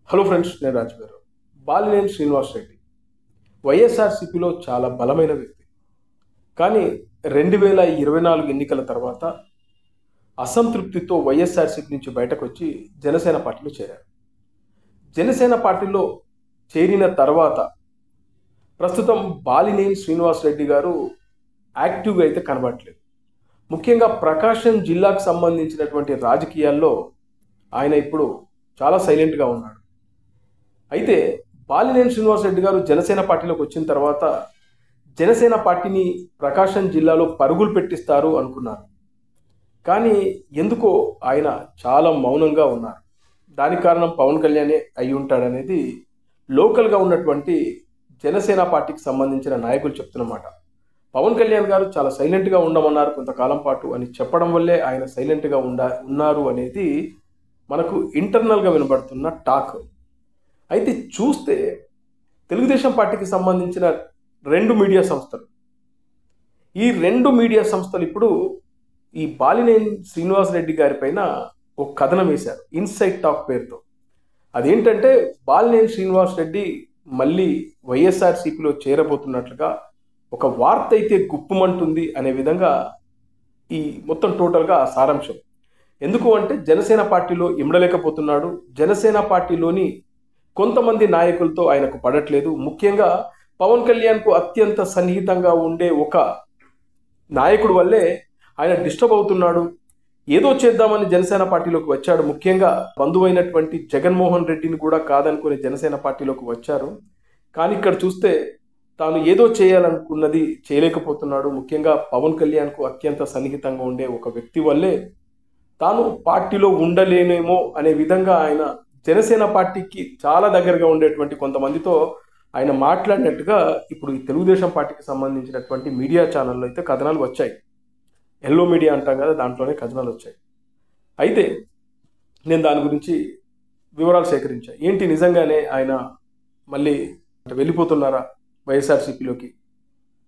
Hello friends, నేను రాజు గారు. బాలినేని శ్రీనివాస్ రెడ్డి వైఎస్ఆర్సీపీలో చాలా బలమైన వ్యక్తి. కానీ 2024 ఎన్నికల తర్వాత అసంతృప్తితో వైఎస్ఆర్సీపీ నుంచి బయటకు వచ్చి జనసేన పార్టీలో చేరారు. జనసేన పార్టీలో చేరిన తర్వాత ప్రస్తుతం బాలినేని శ్రీనివాస్ రెడ్డి గారు యాక్టివ్గా అయితే కనబడట్లేదు. ముఖ్యంగా ప్రకాశం జిల్లాకు సంబంధించినటువంటి రాజకీయాల్లో ఆయన ఇప్పుడు చాలా సైలెంట్గా ఉన్నాడు. అయితే బాలినేని శ్రీనివాస్ రెడ్డి గారు జనసేన పార్టీలోకి వచ్చిన తర్వాత జనసేన పార్టీని ప్రకాశం జిల్లాలో పరుగులు పెట్టిస్తారు అనుకున్నారు. కానీ ఎందుకో ఆయన చాలా మౌనంగా ఉన్నారు. దానికి కారణం పవన్ కళ్యాణే అయి ఉంటాడనేది లోకల్గా ఉన్నటువంటి జనసేన పార్టీకి సంబంధించిన నాయకులు చెప్తున్నమాట. పవన్ కళ్యాణ్ గారు చాలా సైలెంట్గా ఉండమన్నారు కొంతకాలం పాటు అని చెప్పడం వల్లే ఆయన సైలెంట్గా ఉన్నారు అనేది మనకు ఇంటర్నల్గా వినబడుతున్న టాక్. అయితే చూస్తే తెలుగుదేశం పార్టీకి సంబంధించిన రెండు మీడియా సంస్థలు ఇప్పుడు ఈ బాలినేని శ్రీనివాస్ రెడ్డి గారి పైన ఒక కథనం వేశారు ఇన్సైడ్ టాక్ పేరుతో. అదేంటంటే బాలినేని శ్రీనివాస్ రెడ్డి మళ్ళీ వైఎస్ఆర్సీపీలో చేరబోతున్నట్లుగా ఒక వార్త అయితే గుప్పుమంటుంది అనే విధంగా ఈ మొత్తం టోటల్గా సారాంశం. ఎందుకు అంటే జనసేన పార్టీలో ఇమడలేకపోతున్నాడు. జనసేన పార్టీలోని కొంతమంది నాయకులతో ఆయనకు పడట్లేదు. ముఖ్యంగా పవన్ కళ్యాణ్కు అత్యంత సన్నిహితంగా ఉండే ఒక నాయకుడు వల్లే ఆయన డిస్టర్బ్ అవుతున్నాడు. ఏదో చేద్దామని జనసేన పార్టీలోకి వచ్చాడు. ముఖ్యంగా బంధువైనటువంటి జగన్మోహన్ రెడ్డిని కూడా కాదనుకుని జనసేన పార్టీలోకి వచ్చారు. కానీ ఇక్కడ చూస్తే తాను ఏదో చేయాలనుకున్నది చేయలేకపోతున్నాడు. ముఖ్యంగా పవన్ కళ్యాణ్కు అత్యంత సన్నిహితంగా ఉండే ఒక వ్యక్తి వల్లే తాను పార్టీలో ఉండలేనేమో అనే విధంగా ఆయన జనసేన పార్టీకి చాలా దగ్గరగా ఉండేటువంటి కొంతమందితో ఆయన మాట్లాడినట్టుగా ఇప్పుడు ఈ తెలుగుదేశం పార్టీకి సంబంధించినటువంటి మీడియా ఛానల్లో అయితే కథనాలు వచ్చాయి. ఎల్లో మీడియా అంటాం కదా, దాంట్లోనే కథనాలు వచ్చాయి. అయితే నేను దాని గురించి వివరాలు సేకరించాను. ఏంటి నిజంగానే ఆయన మళ్ళీ వెళ్ళిపోతున్నారా వైఎస్ఆర్సీపీలోకి,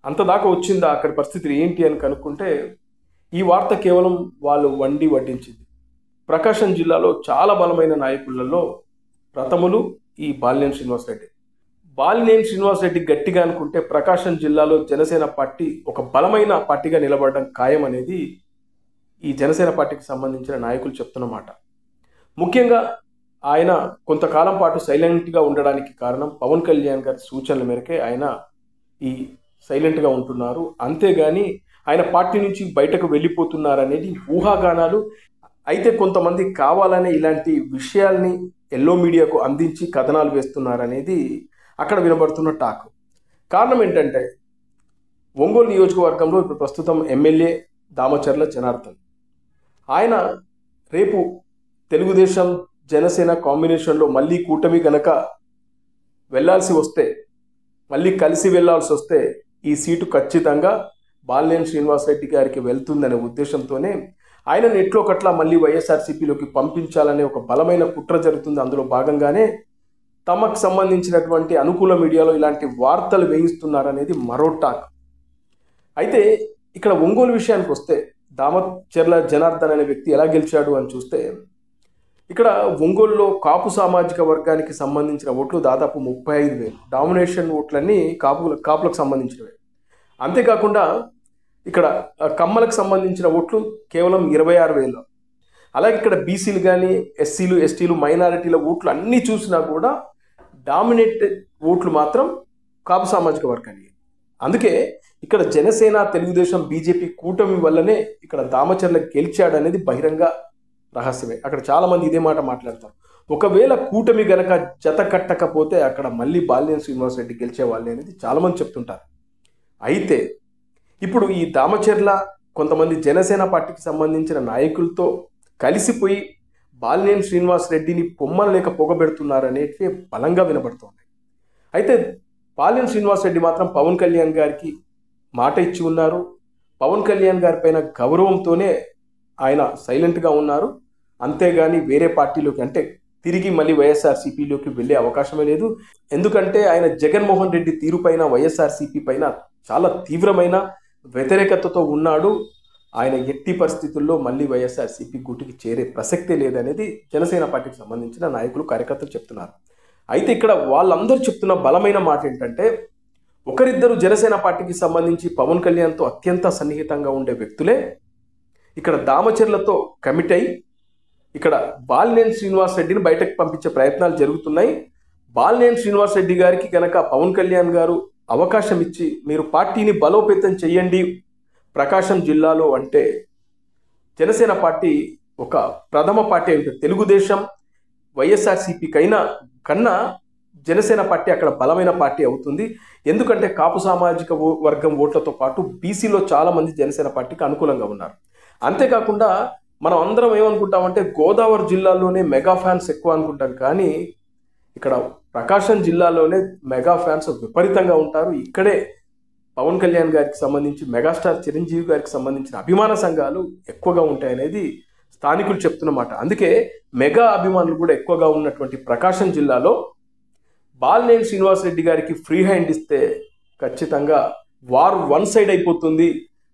అంతదాకా వచ్చిందా, అక్కడి పరిస్థితి ఏంటి అని కనుక్కుంటే ఈ వార్త కేవలం వాళ్ళు వడ్డించింది. ప్రకాశం జిల్లాలో చాలా బలమైన నాయకులలో ప్రథములు ఈ బాలినేని శ్రీనివాస్ రెడ్డి. బాలినేని శ్రీనివాస్ రెడ్డి గట్టిగా అనుకుంటే ప్రకాశం జిల్లాలో జనసేన పార్టీ ఒక బలమైన పార్టీగా నిలబడడం ఖాయం అనేది ఈ జనసేన పార్టీకి సంబంధించిన నాయకులు చెప్తున్నమాట. ముఖ్యంగా ఆయన కొంతకాలం పాటు సైలెంట్గా ఉండడానికి కారణం పవన్ కళ్యాణ్ గారి సూచనల మేరకే ఆయన ఈ సైలెంట్గా ఉంటున్నారు. అంతేగాని ఆయన పార్టీ నుంచి బయటకు వెళ్ళిపోతున్నారనేది ఊహాగానాలు. అయితే కొంతమంది కావాలనే ఇలాంటి విషయాల్ని ఎల్లో మీడియాకు అందించి కథనాలు వేస్తున్నారనేది అక్కడ వినబడుతున్న టాక్. కారణం ఏంటంటే ఒంగోలు నియోజకవర్గంలో ఇప్పుడు ప్రస్తుతం ఎమ్మెల్యే దామచర్ల జనార్దన్, ఆయన రేపు తెలుగుదేశం జనసేన కాంబినేషన్లో మళ్ళీ కూటమి కనుక వెళ్ళాల్సి వస్తే, మళ్ళీ కలిసి వెళ్ళాల్సి వస్తే ఈ సీటు ఖచ్చితంగా బాలినేని శ్రీనివాస్ రెడ్డి గారికి వెళ్తుందనే ఉద్దేశంతోనే ఆయనను ఎట్లో ఒకట్లా మళ్ళీ వైఎస్ఆర్సీపీలోకి పంపించాలనే ఒక బలమైన కుట్ర జరుగుతుంది. అందులో భాగంగానే తమకు సంబంధించినటువంటి అనుకూల మీడియాలో ఇలాంటి వార్తలు వేయిస్తున్నారనేది మరో టాక్. అయితే ఇక్కడ ఒంగోలు విషయానికి వస్తే దామచర్ల జనార్దన్ అనే వ్యక్తి ఎలా గెలిచాడు అని చూస్తే, ఇక్కడ ఒంగోలులో కాపు సామాజిక వర్గానికి సంబంధించిన ఓట్లు దాదాపు 35,000. డామినేషన్ ఓట్లన్నీ కాపులకు సంబంధించినవే. అంతేకాకుండా ఇక్కడ కమ్మలకు సంబంధించిన ఓట్లు కేవలం 26,000. అలాగే ఇక్కడ బీసీలు కానీ ఎస్సీలు ఎస్టీలు మైనారిటీల ఓట్లు అన్నీ చూసినా కూడా డామినేటెడ్ ఓట్లు మాత్రం కాపు సామాజిక వర్గానికి. అందుకే ఇక్కడ జనసేన తెలుగుదేశం బీజేపీ కూటమి వల్లనే ఇక్కడ దామచర్ల గెలిచాడనేది బహిరంగ రహస్యమే. అక్కడ చాలామంది ఇదే మాట మాట్లాడతారు. ఒకవేళ కూటమి గనక జత కట్టకపోతే అక్కడ మళ్ళీ బాలినేని శ్రీనివాస్ రెడ్డి గెలిచేవాళ్ళే అనేది చాలామంది చెప్తుంటారు. అయితే ఇప్పుడు ఈ దామచర్ల కొంతమంది జనసేన పార్టీకి సంబంధించిన నాయకులతో కలిసిపోయి బాలినేని శ్రీనివాస్ రెడ్డిని పొమ్మలేక పొగబెడుతున్నారనేటివి బలంగా వినబడుతుంది. అయితే బాలినేని శ్రీనివాస్ రెడ్డి మాత్రం పవన్ కళ్యాణ్ గారికి మాట ఇచ్చి ఉన్నారు. పవన్ కళ్యాణ్ గారి పైన గౌరవంతోనే ఆయన సైలెంట్గా ఉన్నారు. అంతేగాని వేరే పార్టీలోకి అంటే తిరిగి మళ్ళీ వైఎస్ఆర్సీపీలోకి వెళ్ళే అవకాశమే లేదు. ఎందుకంటే ఆయన జగన్మోహన్ రెడ్డి తీరుపైన వైఎస్ఆర్సీపీ పైన చాలా తీవ్రమైన వ్యతిరేకతతో ఉన్నాడు. ఆయన ఎట్టి పరిస్థితుల్లో మళ్ళీ వైఎస్ఆర్సీపీ గూటికి చేరే ప్రసక్తే లేదనేది జనసేన పార్టీకి సంబంధించిన నాయకులు కార్యకర్తలు చెప్తున్నారు. అయితే ఇక్కడ వాళ్ళందరూ చెప్తున్న బలమైన మాట ఏంటంటే, ఒకరిద్దరు జనసేన పార్టీకి సంబంధించి పవన్ కళ్యాణ్తో అత్యంత సన్నిహితంగా ఉండే వ్యక్తులే ఇక్కడ దామచర్లతో కమిట్ అయి ఇక్కడ బాలినేని శ్రీనివాసరెడ్డిని బయటకు పంపించే ప్రయత్నాలు జరుగుతున్నాయి. బాలినేని శ్రీనివాసరెడ్డి గారికి కనుక పవన్ కళ్యాణ్ గారు అవకాశం ఇచ్చి మీరు పార్టీని బలోపేతం చేయండి ప్రకాశం జిల్లాలో అంటే జనసేన పార్టీ ఒక ప్రథమ పార్టీ అంటే తెలుగుదేశం వైఎస్ఆర్సీపీ కన్నా జనసేన పార్టీ అక్కడ బలమైన పార్టీ అవుతుంది. ఎందుకంటే కాపు సామాజిక వర్గం ఓట్లతో పాటు బీసీలో చాలామంది జనసేన పార్టీకి అనుకూలంగా ఉన్నారు. అంతేకాకుండా మనం అందరం ఏమనుకుంటామంటే గోదావరి జిల్లాలోనే మెగా ఫ్యాన్స్ ఎక్కువ అనుకుంటాం, కానీ ఇక్కడ ప్రకాశం జిల్లాలోనే మెగా ఫ్యాన్స్ విపరీతంగా ఉంటారు. ఇక్కడే పవన్ కళ్యాణ్ గారికి సంబంధించి మెగాస్టార్ చిరంజీవి గారికి సంబంధించిన అభిమాన సంఘాలు ఎక్కువగా ఉంటాయనేది స్థానికులు చెప్తున్నమాట. అందుకే మెగా అభిమానులు కూడా ఎక్కువగా ఉన్నటువంటి ప్రకాశం జిల్లాలో బాలినేని శ్రీనివాసరెడ్డి గారికి ఫ్రీ హ్యాండ్ ఇస్తే ఖచ్చితంగా వారు వన్ సైడ్ అయిపోతుంది.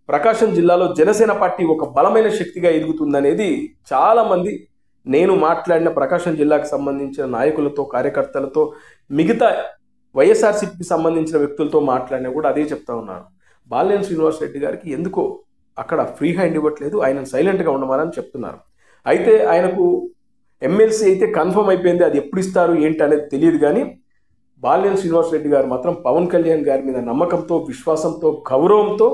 ప్రకాశం జిల్లాలో జనసేన పార్టీ ఒక బలమైన శక్తిగా ఎదుగుతుందనేది చాలామంది నేను మాట్లాడిన ప్రకాశం జిల్లాకు సంబంధించిన నాయకులతో కార్యకర్తలతో మిగతా వైఎస్ఆర్సీపీకి సంబంధించిన వ్యక్తులతో మాట్లాడినా కూడా అదే చెప్తా ఉన్నారు. బాలినేని శ్రీనివాసరెడ్డి గారికి ఎందుకో అక్కడ ఫ్రీ హ్యాండ్ ఇవ్వట్లేదు, ఆయన సైలెంట్గా ఉండమని చెప్తున్నారు. అయితే ఆయనకు ఎమ్మెల్సీ అయితే కన్ఫర్మ్ అయిపోయింది, అది ఎప్పుడు ఇస్తారు ఏంటి అనేది తెలియదు. కానీ బాలినేని శ్రీనివాసరెడ్డి గారు మాత్రం పవన్ కళ్యాణ్ గారి మీద నమ్మకంతో, విశ్వాసంతో, గౌరవంతో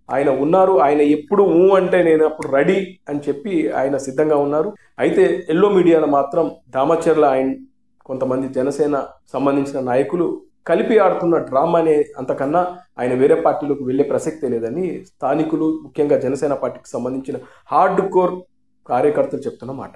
ఆయన ఉన్నారు. ఆయన ఎప్పుడు అంటే నేను అప్పుడు రెడీ అని చెప్పి ఆయన సిద్ధంగా ఉన్నారు. అయితే ఎల్లో మీడియాలో మాత్రం దామచర్ల ఆయన కొంతమంది జనసేన సంబంధించిన నాయకులు కలిపి ఆడుతున్న డ్రామానే, అంతకన్నా ఆయన వేరే పార్టీలోకి వెళ్ళే ప్రసక్తే లేదని స్థానికులు ముఖ్యంగా జనసేన పార్టీకి సంబంధించిన హార్డ్ కోర్ కార్యకర్తలు చెప్తున్న మాట.